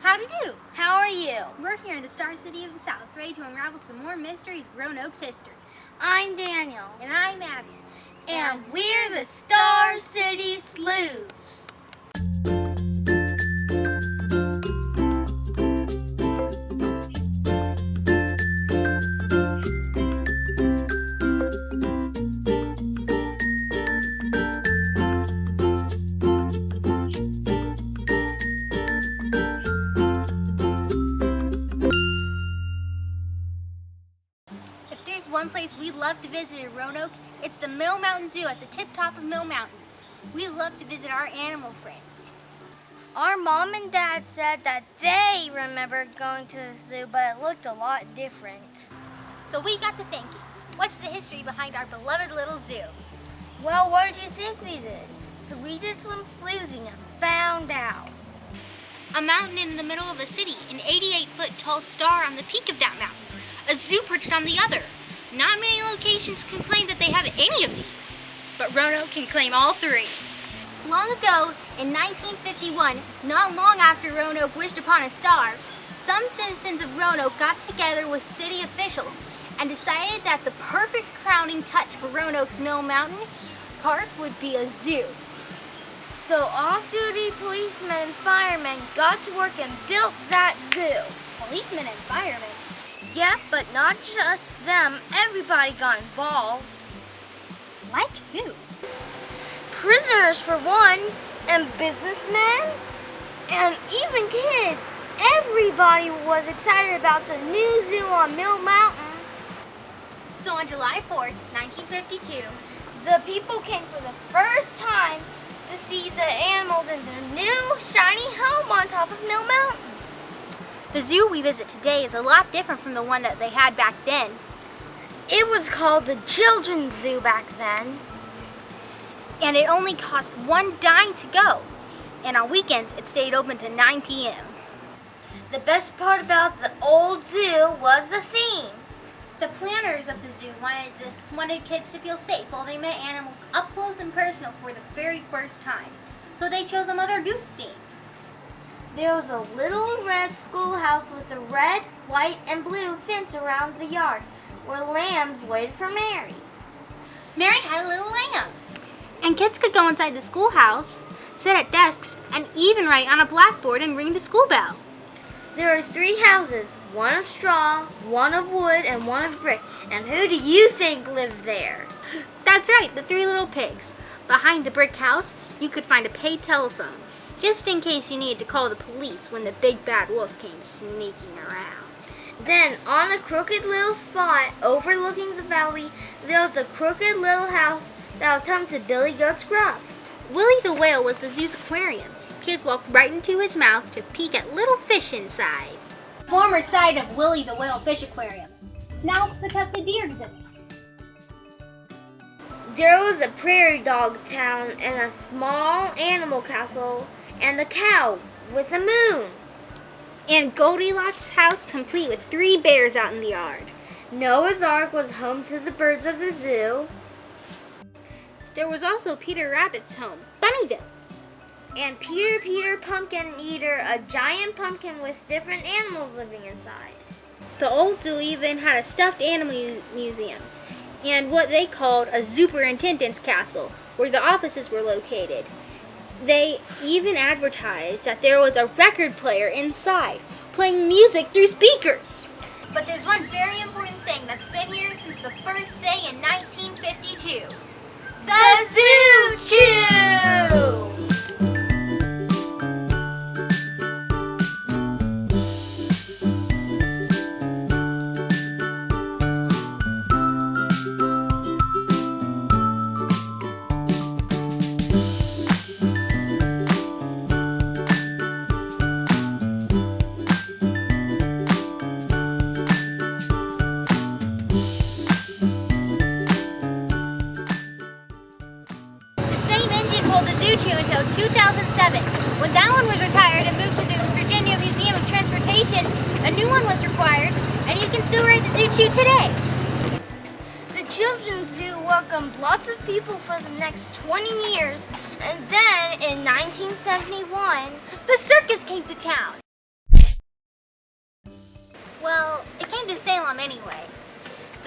Howdy do. How are you? We're here in the Star City of the South, ready to unravel some more mysteries of Roanoke's history. I'm Daniel. And I'm Abby. And we're the Star City Sleuths. One place we love to visit in Roanoke, it's the Mill Mountain Zoo at the tip top of Mill Mountain. We love to visit our animal friends. Our mom and dad said that they remembered going to the zoo, but it looked a lot different. So we got to thinking, what's the history behind our beloved little zoo? Well, what did you think we did? So we did some sleuthing and found out. A mountain in the middle of a city, an 88-foot tall star on the peak of that mountain, a zoo perched on the other. Not many locations can claim that they have any of these, but Roanoke can claim all three. Long ago, in 1951, not long after Roanoke wished upon a star, some citizens of Roanoke got together with city officials and decided that the perfect crowning touch for Roanoke's Mill Mountain Park would be a zoo. So off-duty policemen and firemen got to work and built that zoo. Policemen and firemen? Yeah, but not just them. Everybody got involved. Like who? Prisoners for one, and businessmen, and even kids. Everybody was excited about the new zoo on Mill Mountain. So on July 4th, 1952, the people came for the first time to see the animals in their new, shiny home on top of Mill Mountain. The zoo we visit today is a lot different from the one that they had back then. It was called the Children's Zoo back then. And it only cost $1 to go. And on weekends, it stayed open to 9 p.m. The best part about the old zoo was the theme. The planners of the zoo wanted kids to feel safe while they met animals up close and personal for the very first time. So they chose a Mother Goose theme. There was a little red schoolhouse with a red, white, and blue fence around the yard where lambs waited for Mary. Mary had a little lamb. And kids could go inside the schoolhouse, sit at desks, and even write on a blackboard and ring the school bell. There are 3 houses, one of straw, one of wood, and one of brick. And who do you think lived there? That's right, the 3 little pigs. Behind the brick house, you could find a paid telephone, just in case you needed to call the police when the big bad wolf came sneaking around. Then, on a crooked little spot overlooking the valley, there was a crooked little house that was home to Billy Goat's Gruff. Willie the Whale was the zoo's aquarium. Kids walked right into his mouth to peek at little fish inside. Former site of Willie the Whale Fish Aquarium. Now it's the Tuck Deer Exhibit. There was a prairie dog town and a small animal castle and a cow with a moon. And Goldilocks' house complete with 3 bears out in the yard. Noah's Ark was home to the birds of the zoo. There was also Peter Rabbit's home, Bunnyville. And Peter Pumpkin Eater, a giant pumpkin with different animals living inside. The old zoo even had a stuffed animal museum and what they called a superintendent's castle, where the offices were located. They even advertised that there was a record player inside, playing music through speakers. But there's one very important thing that's been here since the first day in 1952. The Zoo Chew! Until 2007. When that one was retired and moved to the Virginia Museum of Transportation, a new one was required, and you can still ride the Zoo Chew today. The Children's Zoo welcomed lots of people for the next 20 years, and then in 1971, the circus came to town.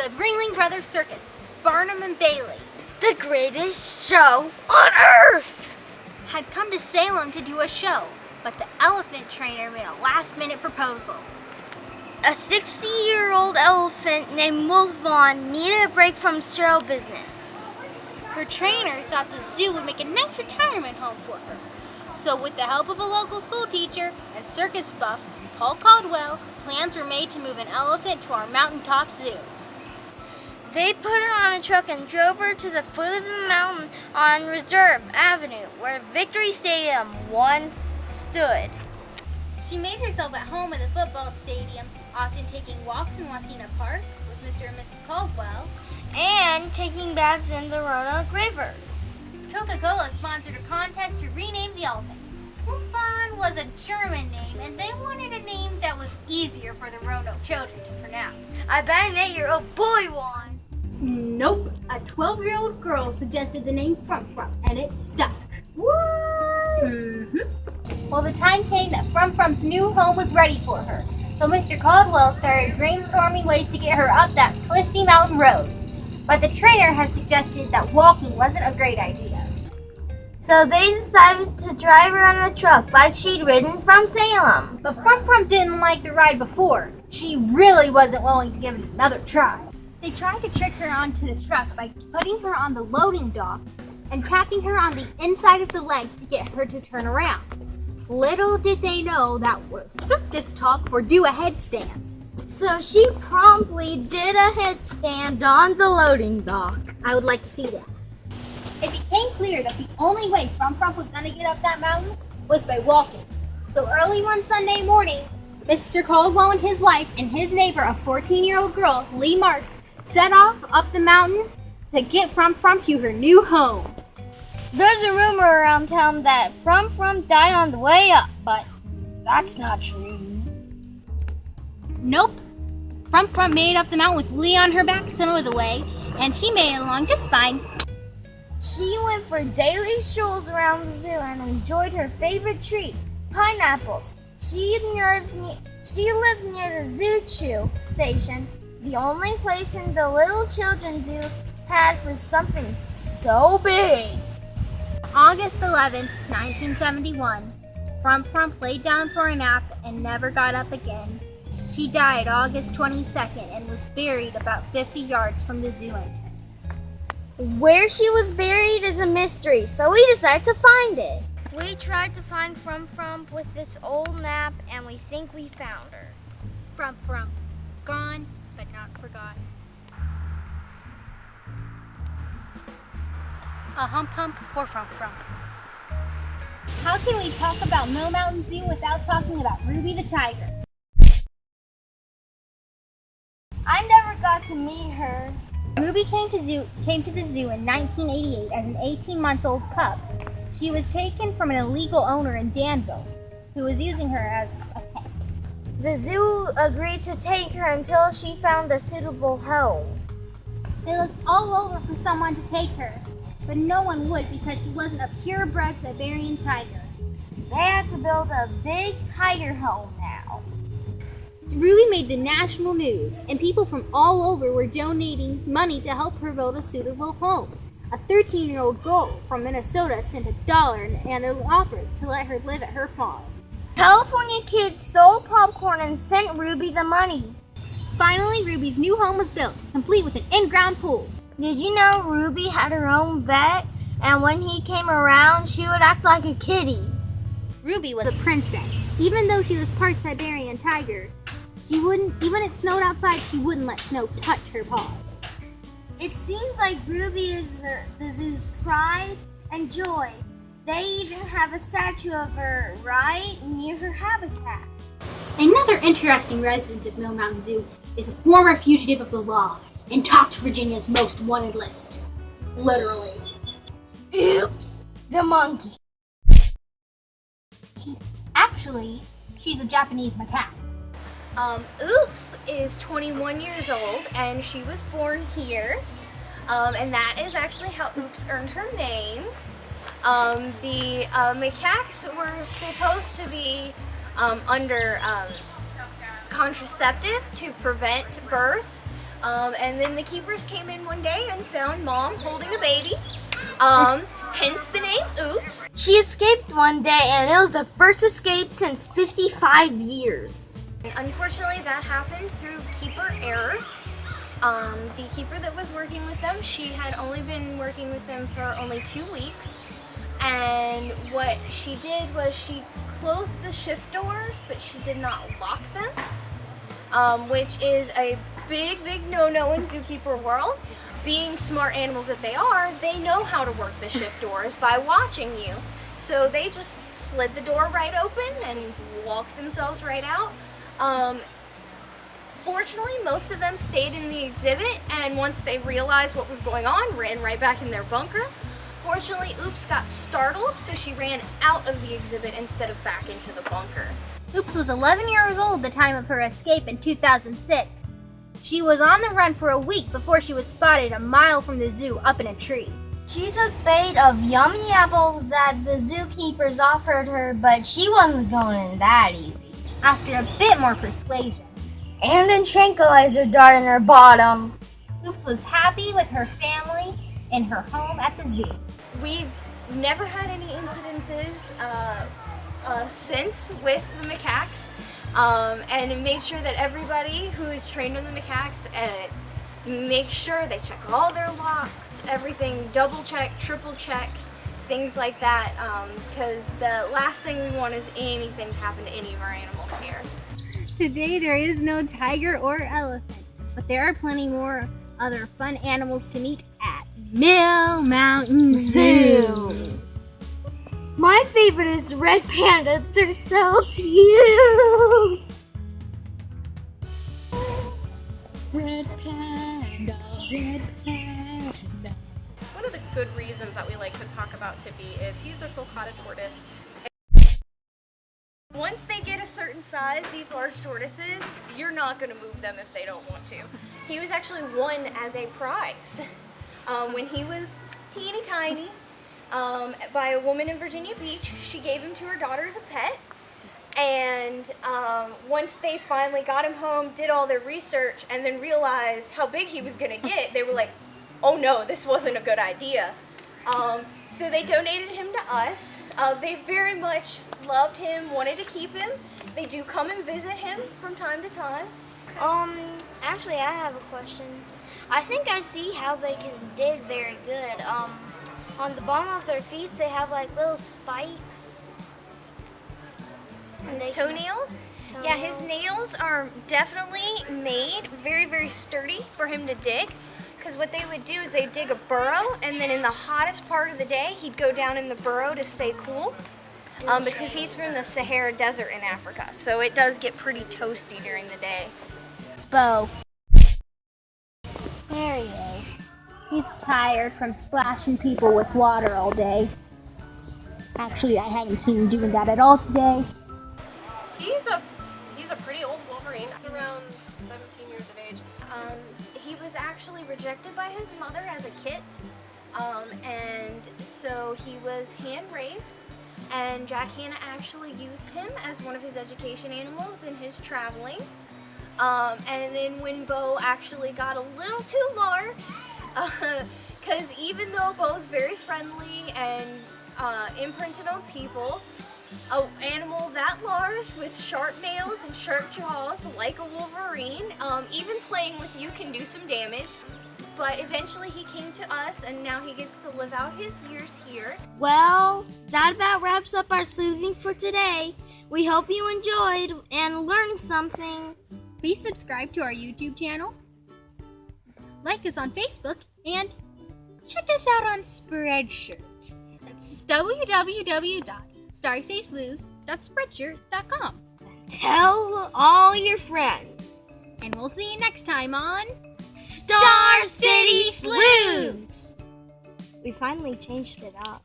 the Ringling Brothers Circus, Barnum and Bailey, The greatest show on earth! had come to Salem to do a show, but the elephant trainer made a last-minute proposal. A 60-year-old elephant named Wolverine needed a break from show business. Her trainer thought the zoo would make a nice retirement home for her. So with the help of a local school teacher and circus buff, Paul Caldwell, plans were made to move an elephant to our mountaintop zoo. They put her on a truck and drove her to the foot of the mountain on Reserve Avenue, where Victory Stadium once stood. She made herself at home at the football stadium, often taking walks in Wasena Park with Mr. and Mrs. Caldwell, And taking baths in the Roanoke River. Coca-Cola sponsored a contest to rename the elephant. Wolfon was a German name, and they wanted a name that was easier for the Roanoke children to pronounce. I bet an 8-year-old boy won. Nope, a 12-year-old girl suggested the name Frump, and it stuck. What? Well, the time came that Frump's new home was ready for her, so Mr. Caldwell started brainstorming ways to get her up that twisty mountain road. But the trainer had suggested that walking wasn't a great idea. So they decided to drive her on the truck like she'd ridden from Salem. But Frump didn't like the ride before. She really wasn't willing to give it another try. They tried to trick her onto the truck by putting her on the loading dock and tapping her on the inside of the leg to get her to turn around. Little did they know that was circus talk for do a headstand. So she promptly did a headstand on the loading dock. I would like to see that. It became clear that the only way Frump was going to get up that mountain was by walking. So early one Sunday morning, Mr. Caldwell and his wife and his neighbor, a 14-year-old girl, Lee Marks, set off up the mountain to get Frump to her new home. There's a rumor around town that Frump died on the way up, but that's not true. Nope. Frump made it up the mountain with Lee on her back some of the way, and she made it along just fine. She went for daily strolls around the zoo and enjoyed her favorite treat, pineapples. She lived near the Zoo Chew station, the only place in the little children's zoo had for something so big. August 11th, 1971, Frump laid down for a nap and never got up again. She died August 22nd and was buried about 50 yards from the zoo entrance. Where she was buried is a mystery, so we decided to find it. We tried to find Frump with this old map, and we think we found her. Frump, gone but not forgotten. A hump for Frump. How can we talk about Mill Mountain Zoo without talking about Ruby the tiger? I never got to meet her. Ruby came to the zoo in 1988 as an 18-month-old pup. She was taken from an illegal owner in Danville, who was using her as a pet. The zoo agreed to take her until she found a suitable home. They looked all over for someone to take her, but no one would because she wasn't a purebred Siberian tiger. They had to build a big tiger home now. Ruby made the national news, and people from all over were donating money to help her build a suitable home. A 13-year-old girl from Minnesota sent $1 and an offer to let her live at her farm. California kids sold popcorn and sent Ruby the money. Finally, Ruby's new home was built, complete with an in-ground pool. Did you know Ruby had her own vet, and when he came around, she would act like a kitty? Ruby was a princess. Even though she was part Siberian tiger, even it snowed outside, she wouldn't let snow touch her paws. It seems like Ruby is the zoo's pride and joy. They even have a statue of her right near her habitat. Another interesting resident of Mill Mountain Zoo is a former fugitive of the law and topped Virginia's most wanted list. Literally. Oops, the monkey. Actually, she's a Japanese macaque. Oops is 21 years old and she was born here. And that is actually how Oops earned her name. The macaques were supposed to be under contraceptive to prevent births, And then the keepers came in one day and found Mom holding a baby. Hence the name Oops. She escaped one day, and it was the first escape since 55 years. Unfortunately, that happened through keeper error. The keeper that was working with them, she had only been working with them for only 2 weeks. And what she did was she closed the shift doors, but she did not lock them, which is a big no-no in zookeeper world. Being smart animals that they are, they know how to work the shift doors by watching you. So they just slid the door right open and walked themselves right out. Fortunately, most of them stayed in the exhibit, and once they realized what was going on, ran right back in their bunker. Fortunately, Oops got startled, so she ran out of the exhibit instead of back into the bunker. Oops was 11 years old at the time of her escape in 2006. She was on the run for a week before she was spotted a mile from the zoo up in a tree. She took bait of yummy apples that the zookeepers offered her, but she wasn't going in that easy. After a bit more persuasion, And a tranquilizer dart in her bottom. Oops was happy with her family in her home at the zoo. We've never had any incidences since with the macaques, and it made sure that everybody who is trained on the macaques make sure they check all their locks, everything, double check, triple check, things like that, because the last thing we want is anything to happen to any of our animals here. Today there is no tiger or elephant, but there are plenty more other fun animals to meet at Mill Mountain Zoo. My favorite is red panda. They're so cute. Red panda, red panda. One of the good reasons that we like to talk about Tippy is he's a sulcata tortoise. Once they get a certain size, these large tortoises, you're not going to move them if they don't want to. He was actually won as a prize when he was teeny tiny by a woman in Virginia Beach. She gave him to her daughter as a pet. And once they finally got him home, did all their research, and then realized how big he was going to get, they were like, oh no, this wasn't a good idea. So they donated him to us. They very much loved him, wanted to keep him. They do come and visit him from time to time. Actually, I have a question. I think I see how they can dig very good. On the bottom of their feet, they have like little spikes. His toenails? Yeah, his nails are definitely made very, very sturdy for him to dig. Because what they would do is they'd dig a burrow, and then in the hottest part of the day, he'd go down in the burrow to stay cool. Because he's from the Sahara Desert in Africa, so it does get pretty toasty during the day. Bo. There he is. He's tired from splashing people with water all day. Actually, I haven't seen him doing that at all today. He's a pretty old Wolverine. He's around 17 years of age. He was actually rejected by his mother as a kit, and so he was hand-raised, and Jack Hanna actually used him as one of his education animals in his travelings. And then when Bo actually got a little too large, because even though Bo's very friendly and imprinted on people, an animal that large with sharp nails and sharp jaws like a Wolverine, even playing with you can do some damage. But eventually he came to us, and now he gets to live out his years here. Well, that about wraps up our sleuthing for today. We hope you enjoyed and learned something. Please subscribe to our YouTube channel, like us on Facebook, and check us out on Spreadshirt. That's www.starsayssleuths.spreadshirt.com. Tell all your friends. And we'll see you next time on Star City Sleuths! We finally changed it up.